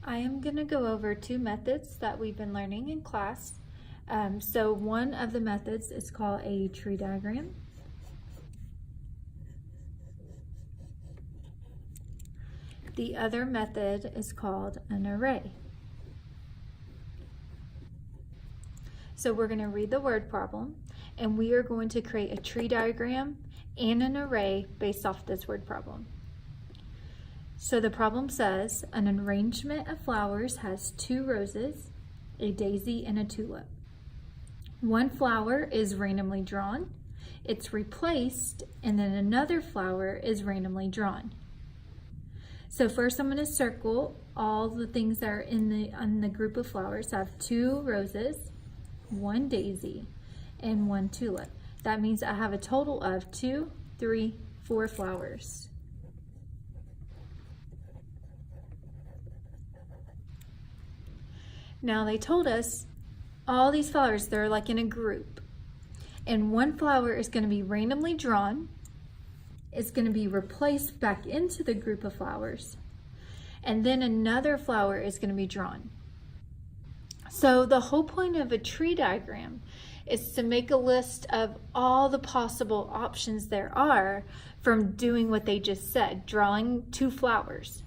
I am going to go over two methods that we've been learning in class. So one of the methods is called a tree diagram. The other method is called an array. So we're going to read the word problem, and we are going to create a tree diagram and an array based off this word problem. So the problem says, an arrangement of flowers has 2 roses, a daisy, and a tulip. One flower is randomly drawn, it's replaced, and then another flower is randomly drawn. So first I'm going to circle all the things that are in the group of flowers. I have 2 roses, 1 daisy, and 1 tulip. That means I have a total of 2, 3, 4 flowers. Now they told us all these flowers, they're like in a group. And one flower is going to be randomly drawn. It's going to be replaced back into the group of flowers. And then another flower is going to be drawn. So the whole point of a tree diagram is to make a list of all the possible options there are from doing what they just said, drawing 2 flowers.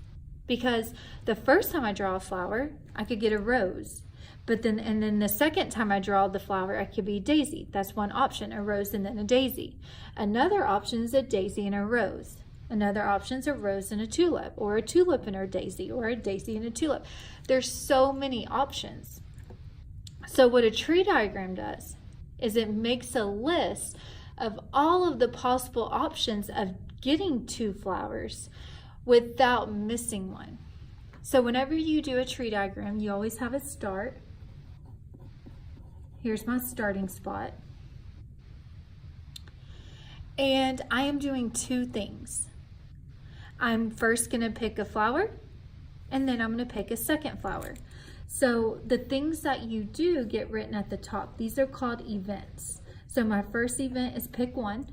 Because the first time I draw a flower, I could get a rose. But then the second time I draw the flower, it could be a daisy. That's one option, a rose and then a daisy. Another option is a daisy and a rose. Another option is a rose and a tulip, or a tulip and a daisy, or a daisy and a tulip. There's so many options. So what a tree diagram does is it makes a list of all of the possible options of getting 2 flowers without missing one. So whenever you do a tree diagram, you always have a start. Here's my starting spot. And I am doing 2 things. I'm first going to pick a flower, and then I'm going to pick a second flower. So the things that you do get written at the top. These are called events. So my first event is pick 1.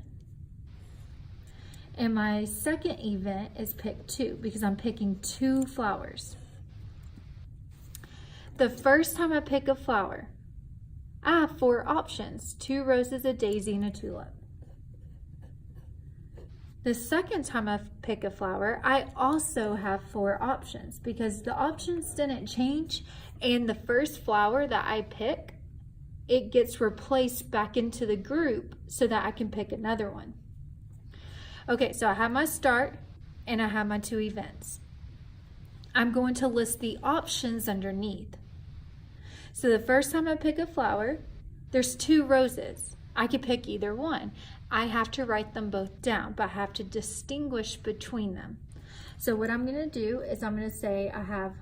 And my second event is pick 2 because I'm picking 2 flowers. The first time I pick a flower, I have 4 options, 2 roses, a daisy, and a tulip. The second time I pick a flower, I also have 4 options because the options didn't change, and the first flower that I pick, it gets replaced back into the group so that I can pick another one. Okay, so I have my start and I have my 2 events. I'm going to list the options underneath. So the first time I pick a flower, there's 2 roses. I could pick either one. I have to write them both down, but I have to distinguish between them. So what I'm going to do is I'm going to say I have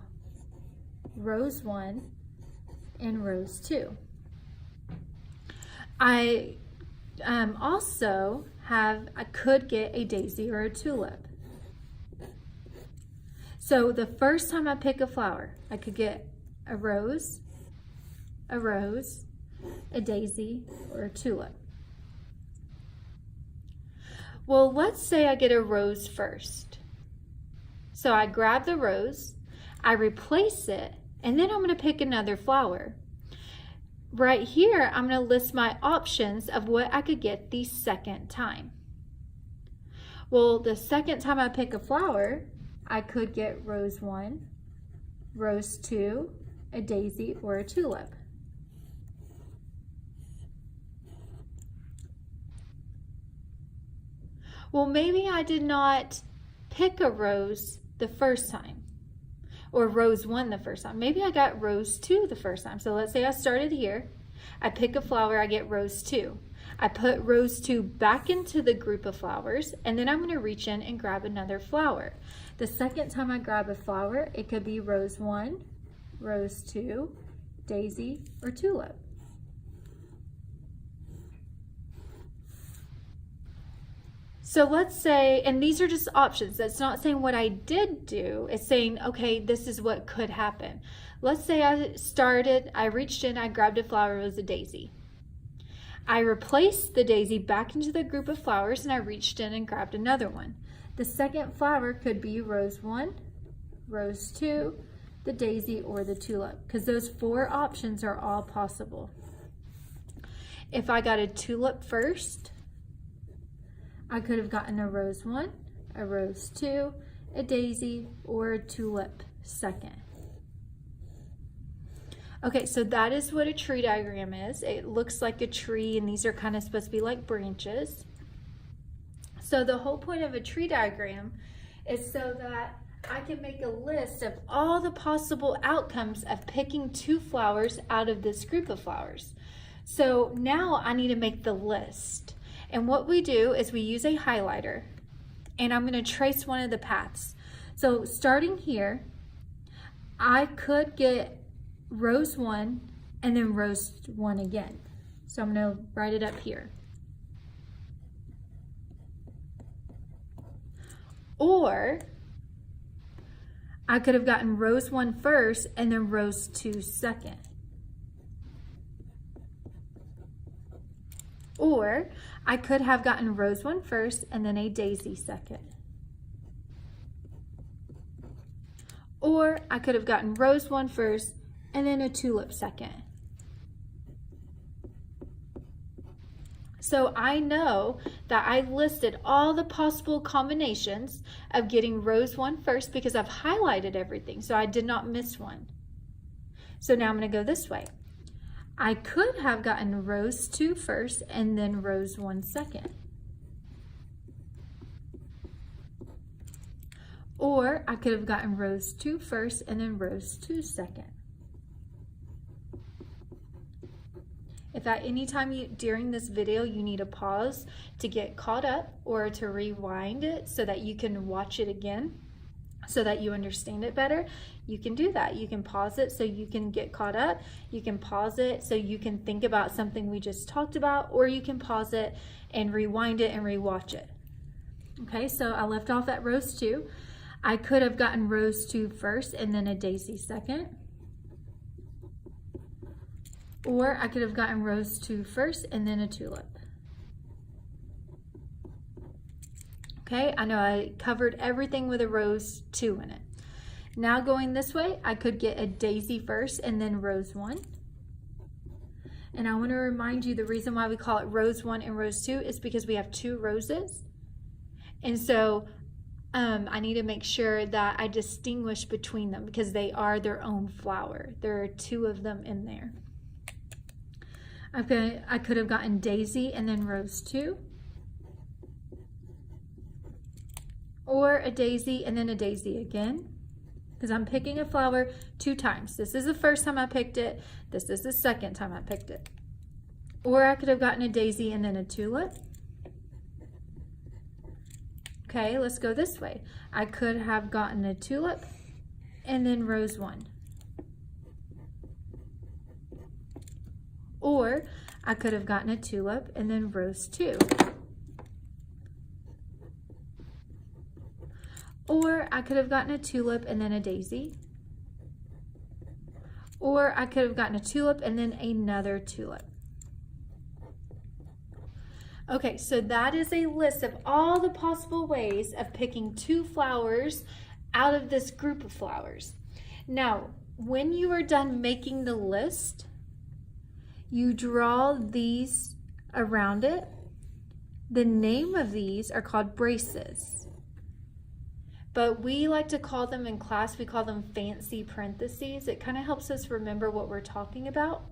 rose 1 and rose 2. I could get a daisy or a tulip. So the first time I pick a flower, I could get a rose, a daisy, or a tulip. Well, let's say I get a rose first. So I grab the rose, I replace it, and then I'm going to pick another flower. Right here, I'm going to list my options of what I could get the second time. Well, the second time I pick a flower, I could get rose 1, rose 2, a daisy, or a tulip. Well, maybe I did not pick a rose the first time, or rose 1 the first time. Maybe I got rose 2 the first time. So let's say I started here. I pick a flower, I get rose 2. I put rose 2 back into the group of flowers, and then I'm going to reach in and grab another flower. The second time I grab a flower, it could be rose 1, rose 2, daisy, or tulip. So let's say, and these are just options. That's not saying what I did do. It's saying, okay, this is what could happen. Let's say I reached in, I grabbed a flower, it was a daisy. I replaced the daisy back into the group of flowers, and I reached in and grabbed another one. The second flower could be rose 1, rose 2, the daisy, or the tulip, because those 4 options are all possible. If I got a tulip first, I could have gotten a rose 1, a rose 2, a daisy, or a tulip second. Okay, so that is what a tree diagram is. It looks like a tree, and these are kind of supposed to be like branches. So the whole point of a tree diagram is so that I can make a list of all the possible outcomes of picking 2 flowers out of this group of flowers. So now I need to make the list. And what we do is we use a highlighter, and I'm going to trace one of the paths. So starting here, I could get rose 1 and then rose 1 again. So I'm going to write it up here. Or I could have gotten rose 1 first and then rose 2 second. Or I could have gotten rose 1 first and then a daisy second. Or I could have gotten rose 1 first and then a tulip second. So I know that I listed all the possible combinations of getting rose 1 first because I've highlighted everything, so I did not miss one. So now I'm going to go this way. I could have gotten rose 2 first and then rose 1 second. Or I could have gotten rose 2 first and then rose 2 second. If at any time during this video you need a pause to get caught up or to rewind it so that you can watch it again, so that you understand it better, you can do that. You can pause it so you can get caught up. You can pause it so you can think about something we just talked about, or you can pause it and rewind it and rewatch it. Okay, so I left off at rose 2. I could have gotten rose 2 first and then a daisy second. Or I could have gotten rose 2 first and then a tulip. Okay, I know I covered everything with a rose 2 in it. Now going this way, I could get a daisy first and then rose 1. And I want to remind you the reason why we call it rose 1 and rose 2 is because we have 2 roses. And so I need to make sure that I distinguish between them because they are their own flower. There are 2 of them in there. Okay, I could have gotten daisy and then rose 2. Or a daisy and then a daisy again. Because I'm picking a flower 2 times. This is the first time I picked it. This is the second time I picked it. Or I could have gotten a daisy and then a tulip. Okay, let's go this way. I could have gotten a tulip and then rose 1. Or I could have gotten a tulip and then rose 2. Or I could have gotten a tulip and then a daisy. Or I could have gotten a tulip and then another tulip. Okay, so that is a list of all the possible ways of picking 2 flowers out of this group of flowers. Now, when you are done making the list, you draw these around it. The name of these are called braces. But we like to call them in class, we call them fancy parentheses. It kind of helps us remember what we're talking about.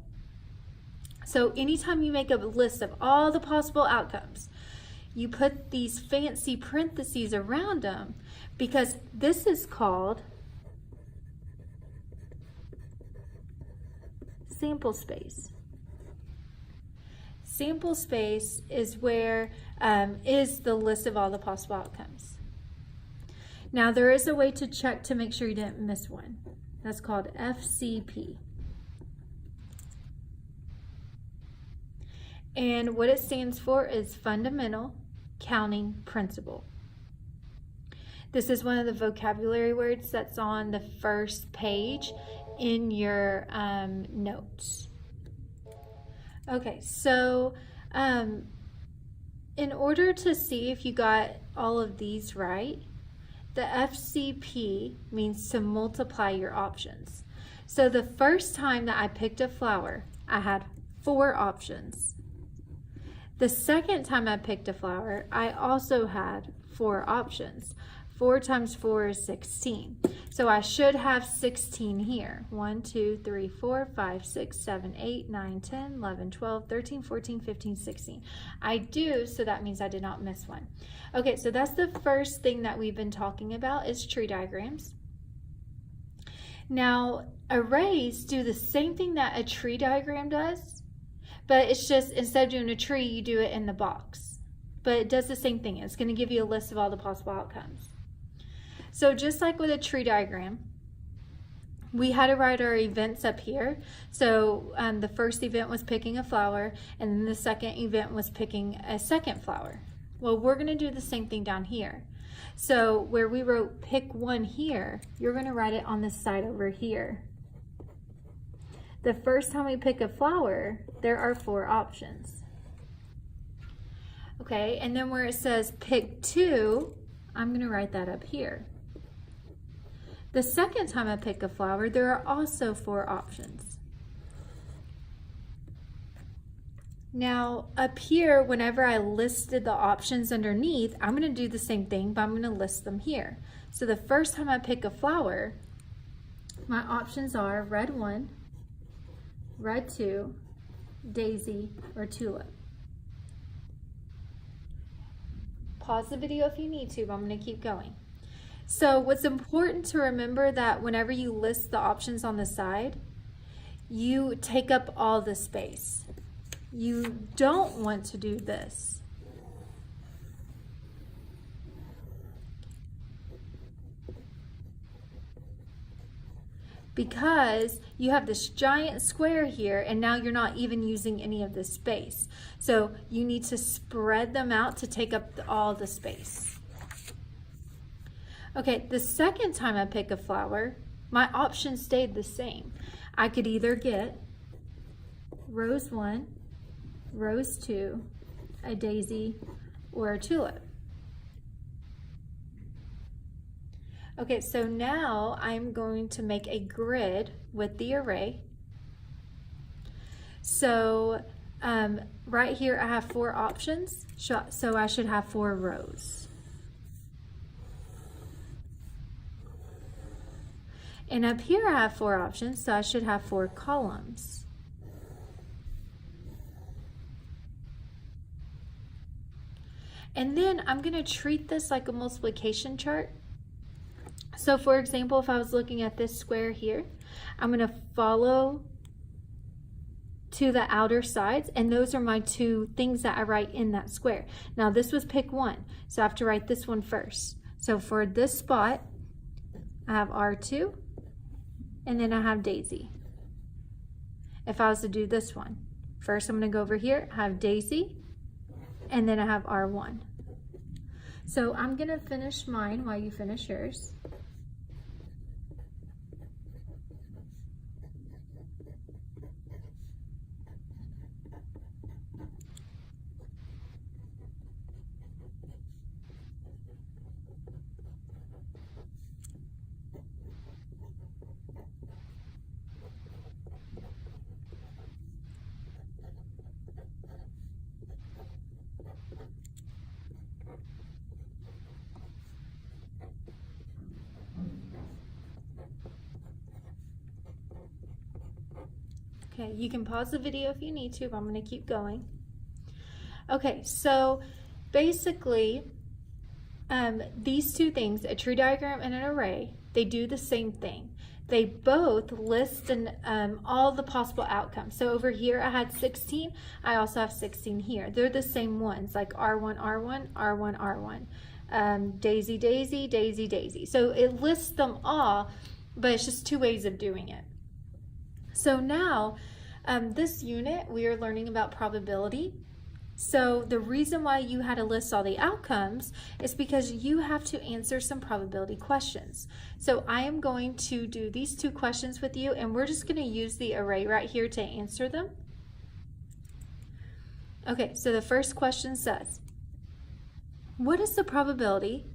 So anytime you make a list of all the possible outcomes, you put these fancy parentheses around them because this is called sample space. Sample space is where is the list of all the possible outcomes. Now there is a way to check to make sure you didn't miss one. That's called FCP. And what it stands for is Fundamental Counting Principle. This is one of the vocabulary words that's on the first page in your notes. Okay, so in order to see if you got all of these right, The FCP means to multiply your options. So the first time that I picked a flower, I had 4 options. The second time I picked a flower, I also had 4 options. 4 times 4 is 16. So I should have 16 here. 1, 2, 3, 4, 5, 6, 7, 8, 9, 10, 11, 12, 13, 14, 15, 16. I do, so that means I did not miss one. Okay, so that's the first thing that we've been talking about is tree diagrams. Now, arrays do the same thing that a tree diagram does, but it's just instead of doing a tree, you do it in the box. But it does the same thing. It's going to give you a list of all the possible outcomes. So just like with a tree diagram, we had to write our events up here. So the first event was picking a flower, and then the second event was picking a second flower. Well, we're going to do the same thing down here. So where we wrote pick 1 here, you're going to write it on this side over here. The first time we pick a flower, there are 4 options. Okay, and then where it says pick 2, I'm going to write that up here. The second time I pick a flower, there are also 4 options. Now, up here, whenever I listed the options underneath, I'm going to do the same thing, but I'm going to list them here. So the first time I pick a flower, my options are red 1, red 2, daisy, or tulip. Pause the video if you need to, but I'm going to keep going. So what's important to remember that whenever you list the options on the side, you take up all the space. You don't want to do this. Because you have this giant square here and now you're not even using any of this space. So you need to spread them out to take up all the space. Okay, the second time I pick a flower, my options stayed the same. I could either get rose 1, rose 2, a daisy, or a tulip. Okay, so now I'm going to make a grid with the array. So right here I have 4 options, so I should have 4 rows. And up here I have 4 options, so I should have 4 columns. And then I'm going to treat this like a multiplication chart. So for example, if I was looking at this square here, I'm going to follow to the outer sides, and those are my 2 things that I write in that square. Now this was pick 1, so I have to write this one first. So for this spot, I have R2, and then I have daisy. If I was to do this one, first I'm going to go over here, have daisy, and then I have R1. So I'm going to finish mine while you finish yours. Okay, you can pause the video if you need to, but I'm going to keep going. Okay, so basically, these 2 things, a tree diagram and an array, they do the same thing. They both list all the possible outcomes. So over here I had 16, I also have 16 here. They're the same ones, like R1, R1, R1, R1, daisy, daisy, daisy, daisy. So it lists them all, but it's just 2 ways of doing it. So now, this unit, we are learning about probability. So the reason why you had to list all the outcomes is because you have to answer some probability questions. So I am going to do these 2 questions with you, and we're just going to use the array right here to answer them. Okay, so the first question says, what is the probability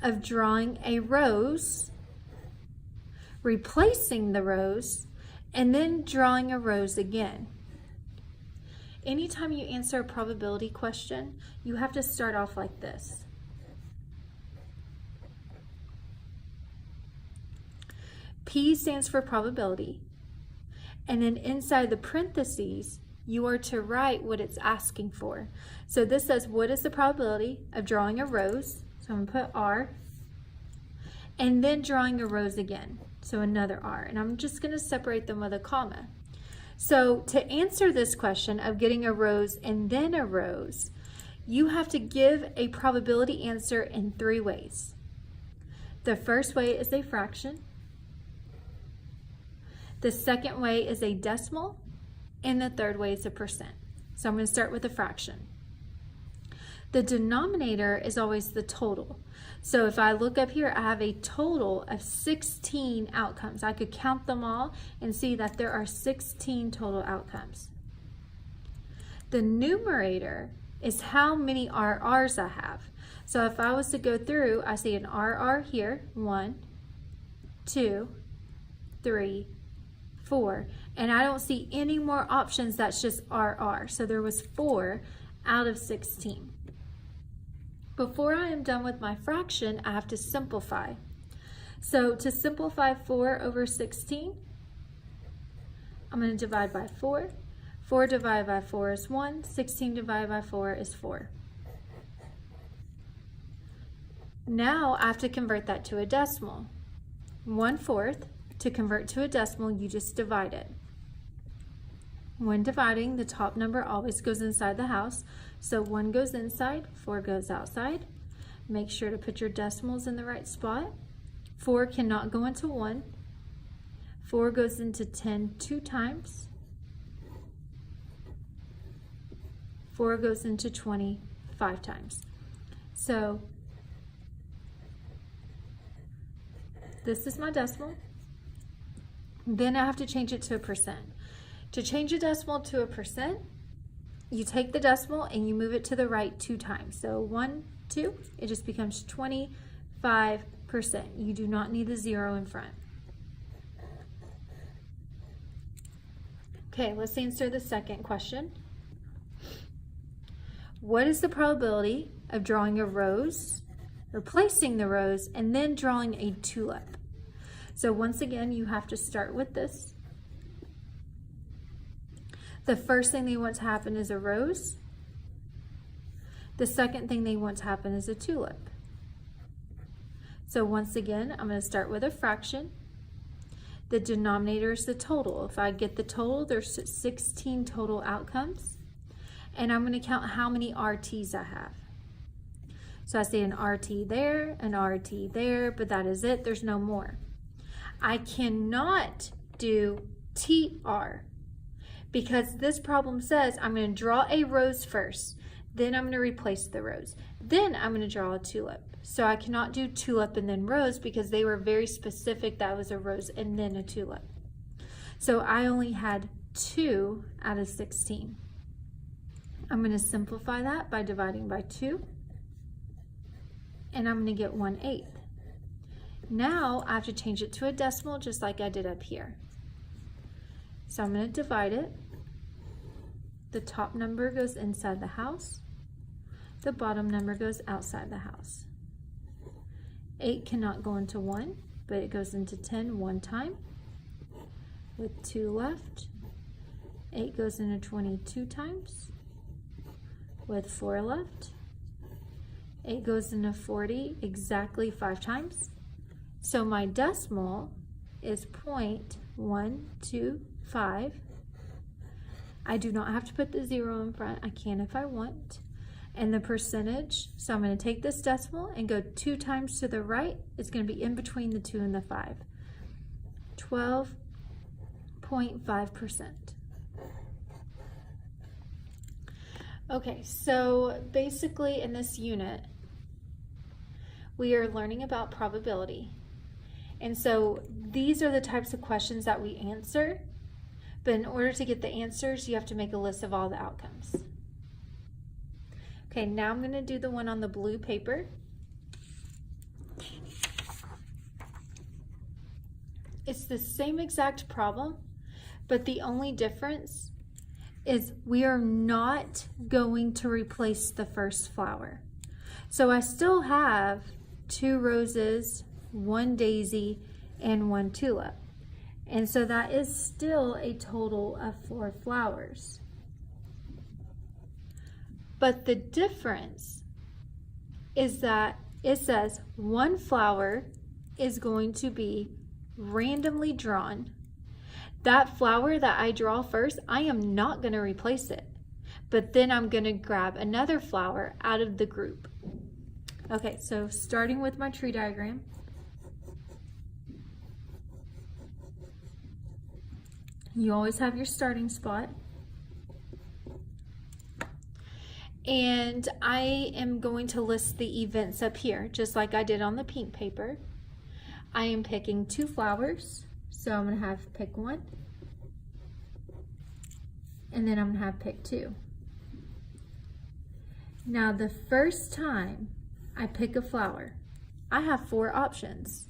of drawing a rose, replacing the rose, and then drawing a rose again. Anytime you answer a probability question, you have to start off like this. P stands for probability, and then inside the parentheses, you are to write what it's asking for. So this says, what is the probability of drawing a rose? So I'm going to put R, and then drawing a rose again. So another R, and I'm just going to separate them with a comma. So to answer this question of getting a rose and then a rose, you have to give a probability answer in 3 ways. The first way is a fraction. The second way is a decimal, and the third way is a percent. So I'm going to start with a fraction. The denominator is always the total. So if I look up here, I have a total of 16 outcomes. I could count them all and see that there are 16 total outcomes. The numerator is how many RRs I have. So if I was to go through, I see an RR here, 1, 2, 3, 4, and I don't see any more options. That's just RR. So there was 4 out of 16. Before I am done with my fraction, I have to simplify. So to simplify 4 over 16, I'm going to divide by 4. 4 divided by 4 is 1. 16 divided by 4 is 4. Now I have to convert that to a decimal. 1/4. To convert to a decimal, you just divide it. When dividing, the top number always goes inside the house. So 1 goes inside, 4 goes outside. Make sure to put your decimals in the right spot. 4 cannot go into 1. 4 goes into 10 2 times. 4 goes into 20 5 times. So this is my decimal. Then I have to change it to a percent. To change a decimal to a percent, you take the decimal and you move it to the right 2 times. So 1, 2, it just becomes 25%. You do not need the 0 in front. Okay, let's answer the second question. What is the probability of drawing a rose, replacing the rose, and then drawing a tulip? So once again, you have to start with this. The first thing they want to happen is a rose. The second thing they want to happen is a tulip. So once again, I'm going to start with a fraction. The denominator is the total. If I get the total, there's 16 total outcomes. And I'm going to count how many RTs I have. So I see an RT there, an RT there, but that is it. There's no more. I cannot do TR because this problem says I'm going to draw a rose first, then I'm going to replace the rose, then I'm going to draw a tulip. So I cannot do tulip and then rose because they were very specific that was a rose and then a tulip. So I only had 2 out of 16. I'm going to simplify that by dividing by 2, and I'm going to get 1/8. Now I have to change it to a decimal just like I did up here. So I'm going to divide it. The top number goes inside the house. The bottom number goes outside the house. 8 cannot go into 1, but it goes into 10 one time with 2 left. 8 goes into 20 2 times with 4 left. 8 goes into 40 exactly 5 times. So my decimal is 0.125. I do not have to put the 0 in front. I can if I want. And the percentage, so I'm going to take this decimal and go 2 times to the right. It's going to be in between the 2 and the 5. 12.5%. Okay, so basically in this unit, we are learning about probability. And so these are the types of questions that we answer, but in order to get the answers, you have to make a list of all the outcomes. Okay, now I'm going to do the one on the blue paper. It's the same exact problem, but the only difference is we are not going to replace the first flower. So I still have 2 roses, 1 daisy, and 1 tulip. And so that is still a total of 4 flowers. But the difference is that it says 1 flower is going to be randomly drawn. That flower that I draw first, I am not going to replace it, but then I'm going to grab another flower out of the group. Okay, so starting with my tree diagram, you always have your starting spot. And I am going to list the events up here, just like I did on the pink paper. I am picking 2 flowers, so I'm going to have pick 1, and then I'm going to have pick 2. Now the first time I pick a flower, I have 4 options.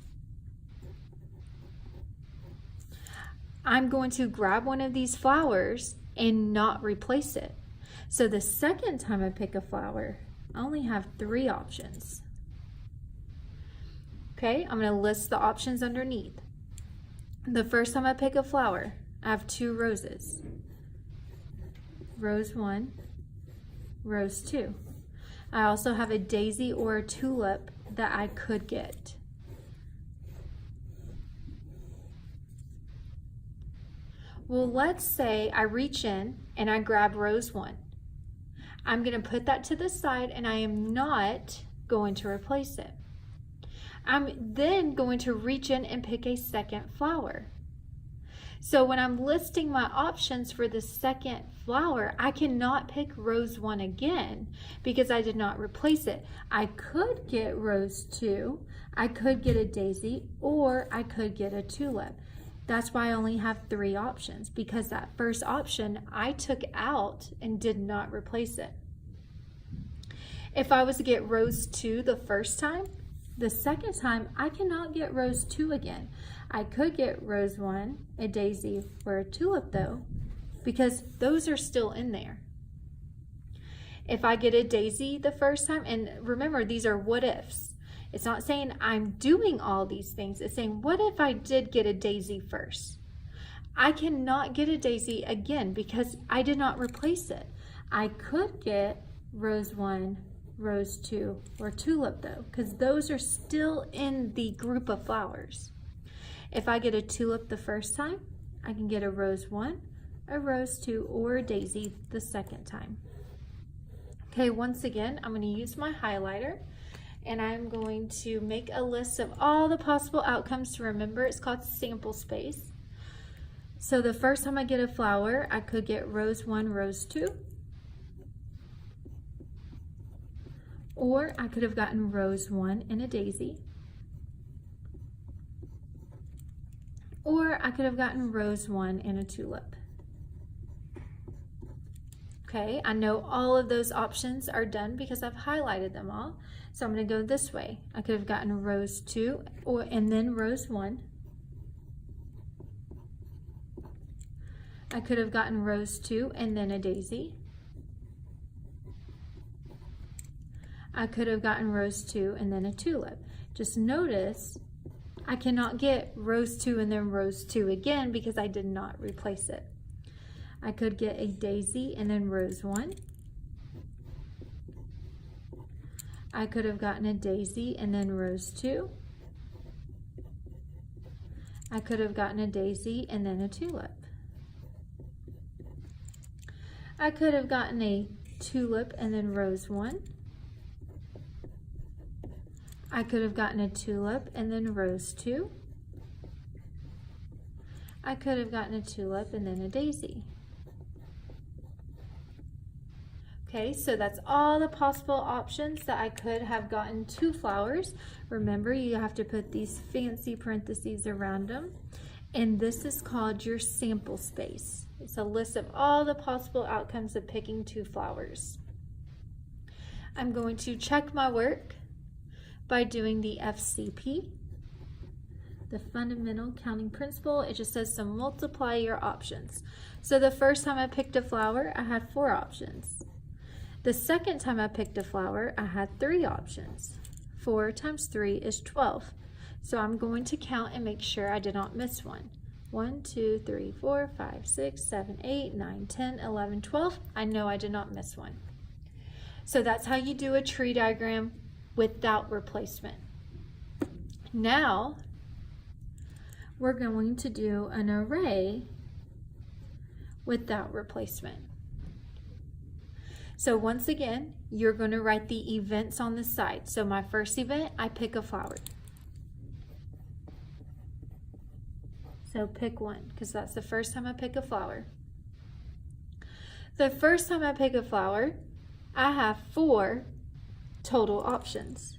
I'm going to grab one of these flowers and not replace it. So the second time I pick a flower, I only have 3 options. Okay, I'm going to list the options underneath. The first time I pick a flower, I have 2 roses. Rose 1, rose 2. I also have a daisy or a tulip that I could get. Well, let's say I reach in and I grab rose 1. I'm going to put that to the side and I am not going to replace it. I'm then going to reach in and pick a second flower. So when I'm listing my options for the second flower, I cannot pick rose 1 again because I did not replace it. I could get rose 2, I could get a daisy, or I could get a tulip. That's why I only have 3 options, because that first option I took out and did not replace it. If I was to get rose 2 the first time, the second time I cannot get rose 2 again. I could get rose 1, a daisy, or a tulip though, because those are still in there. If I get a daisy the first time, and remember these are what ifs. It's not saying I'm doing all these things. It's saying, what if I did get a daisy first? I cannot get a daisy again because I did not replace it. I could get rose 1, rose 2, or tulip though, because those are still in the group of flowers. If I get a tulip the first time, I can get a rose 1, a rose 2, or a daisy the second time. Okay, once again, I'm going to use my highlighter and I'm going to make a list of all the possible outcomes to remember. It's called sample space. So the first time I get a flower, I could get rose 1, rose 2. Or I could have gotten rose 1 and a daisy. Or I could have gotten rose 1 and a tulip. Okay, I know all of those options are done because I've highlighted them all. So I'm going to go this way. I could have gotten rose 2 and then rose 1. I could have gotten rose 2 and then a daisy. I could have gotten rose 2 and then a tulip. Just notice I cannot get rose 2 and then rose 2 again because I did not replace it. I could get a daisy and then rose 1. I could have gotten a daisy and then rose 2. I could have gotten a daisy and then a tulip. I could have gotten a tulip and then rose 1. I could have gotten a tulip and then rose 2. I could have gotten a tulip and then a daisy. Okay, so that's all the possible options that I could have gotten 2 flowers. Remember, you have to put these fancy parentheses around them. And this is called your sample space. It's a list of all the possible outcomes of picking 2 flowers. I'm going to check my work by doing the FCP. the fundamental counting principle. It just says to multiply your options. So the first time I picked a flower, I had 4 options. The second time I picked a flower, I had 3 options. 4 times 3 is 12. So I'm going to count and make sure I did not miss one. 1, 2, 3, 4, 5, 6, 7, 8, 9, 10, 11, 12. I know I did not miss one. So that's how you do a tree diagram without replacement. Now, we're going to do an array without replacement. So once again, you're going to write the events on the side. So my first event, I pick a flower. So pick 1, because that's the first time I pick a flower. The first time I pick a flower, I have 4 total options.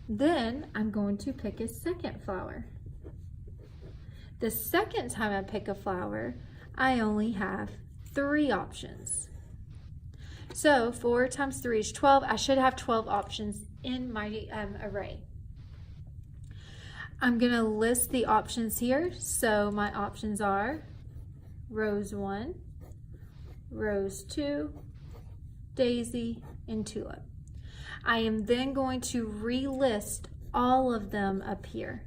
Then I'm going to pick a second flower. The second time I pick a flower, I only have 3 options. So 4 times 3 is 12. I should have 12 options in my array. I'm going to list the options here. So my options are rose 1, rose 2, daisy, and tulip. I am then going to relist all of them up here.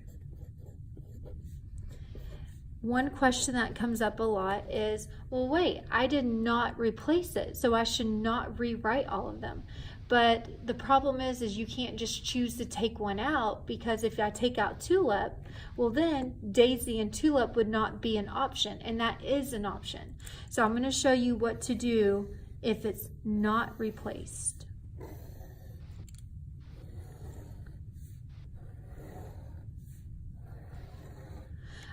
One question that comes up a lot is, well, wait, I did not replace it, so I should not rewrite all of them. But the problem is you can't just choose to take one out, because if I take out tulip, well then daisy and tulip would not be an option, and that is an option. So I'm going to show you what to do if it's not replaced.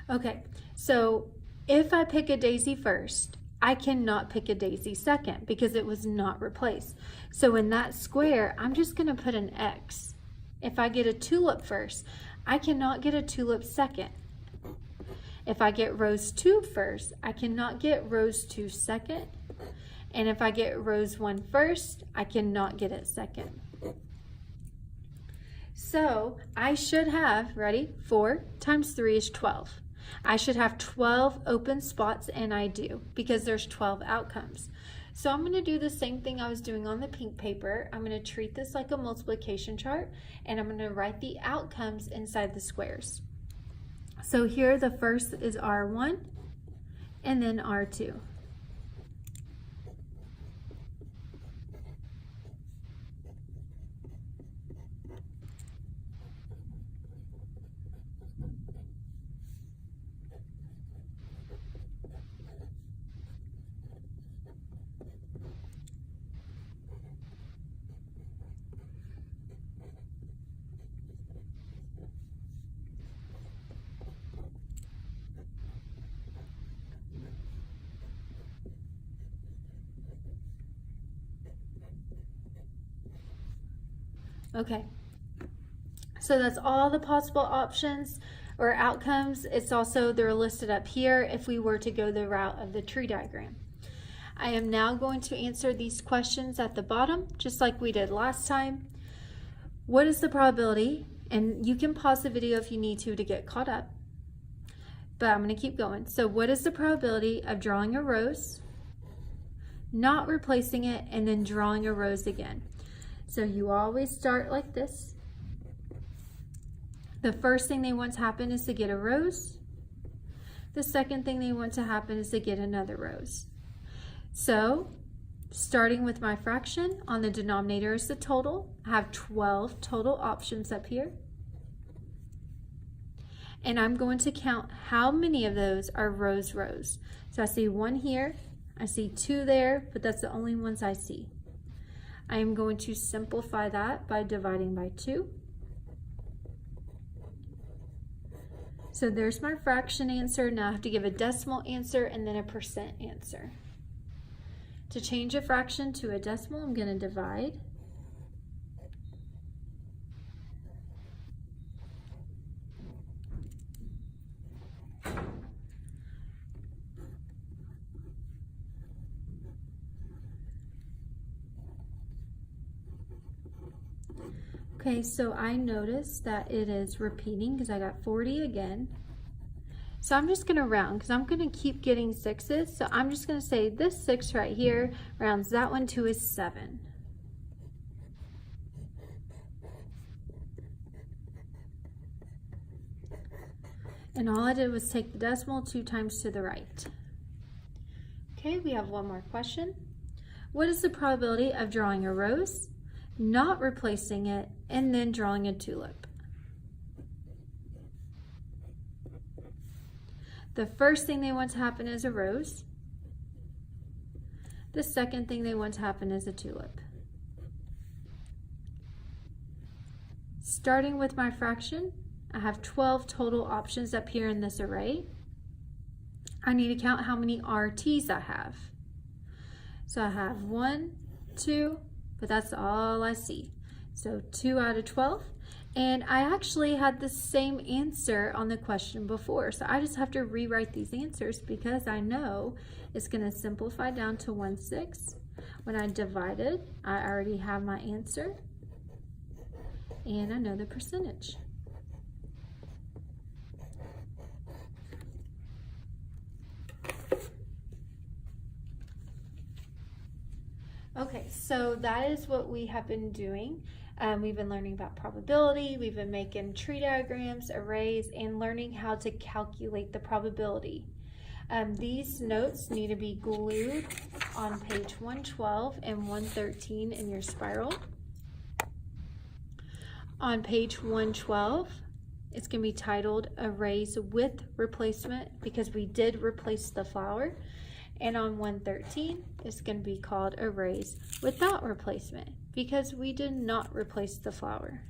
Okay, so if I pick a daisy first, I cannot pick a daisy second because it was not replaced. So in that square, I'm just going to put an X. If I get a tulip first, I cannot get a tulip second. If I get rose 2 first, I cannot get rose 2 second. And if I get rose 1 first, I cannot get it second. So I should have, ready? 4 times 3 is 12. I should have 12 open spots, and I do, because there's 12 outcomes. So I'm going to do the same thing I was doing on the pink paper. I'm going to treat this like a multiplication chart, and I'm going to write the outcomes inside the squares. So here the first is R1 and then R2. Okay, so that's all the possible options or outcomes. It's also, they're listed up here if we were to go the route of the tree diagram. I am now going to answer these questions at the bottom, just like we did last time. What is the probability? And you can pause the video if you need to get caught up, but I'm going to keep going. So what is the probability of drawing a rose, not replacing it, and then drawing a rose again? So you always start like this. The first thing they want to happen is to get a rose. The second thing they want to happen is to get another rose. So starting with my fraction, on the denominator is the total. I have 12 total options up here. And I'm going to count how many of those are rose rows. So I see 1 here, I see 2 there, but that's the only ones I see. I am going to simplify that by dividing by 2. So there's my fraction answer. Now I have to give a decimal answer and then a percent answer. To change a fraction to a decimal, I'm going to divide. Okay, so I noticed that it is repeating because I got 40 again. So I'm just going to round because I'm going to keep getting 6s. So I'm just going to say this 6 right here rounds that one to a 7. And all I did was take the decimal 2 times to the right. Okay, we have one more question. What is the probability of drawing a rose, not replacing it, and then drawing a tulip? The first thing they want to happen is a rose. The second thing they want to happen is a tulip. Starting with my fraction, I have 12 total options up here in this array. I need to count how many RTs I have. So I have 1, 2, but that's all I see. So 2 out of 12. And I actually had the same answer on the question before. So I just have to rewrite these answers because I know it's going to simplify down to 1/6. When I divide it, I already have my answer. And I know the percentage. Okay, so that is what we have been doing. We've been learning about probability, we've been making tree diagrams, arrays, and learning how to calculate the probability. These notes need to be glued on page 112 and 113 in your spiral. On page 112, it's going to be titled Arrays with Replacement because we did replace the flower. And on 113, it's going to be called Arrays Without Replacement because we did not replace the flower.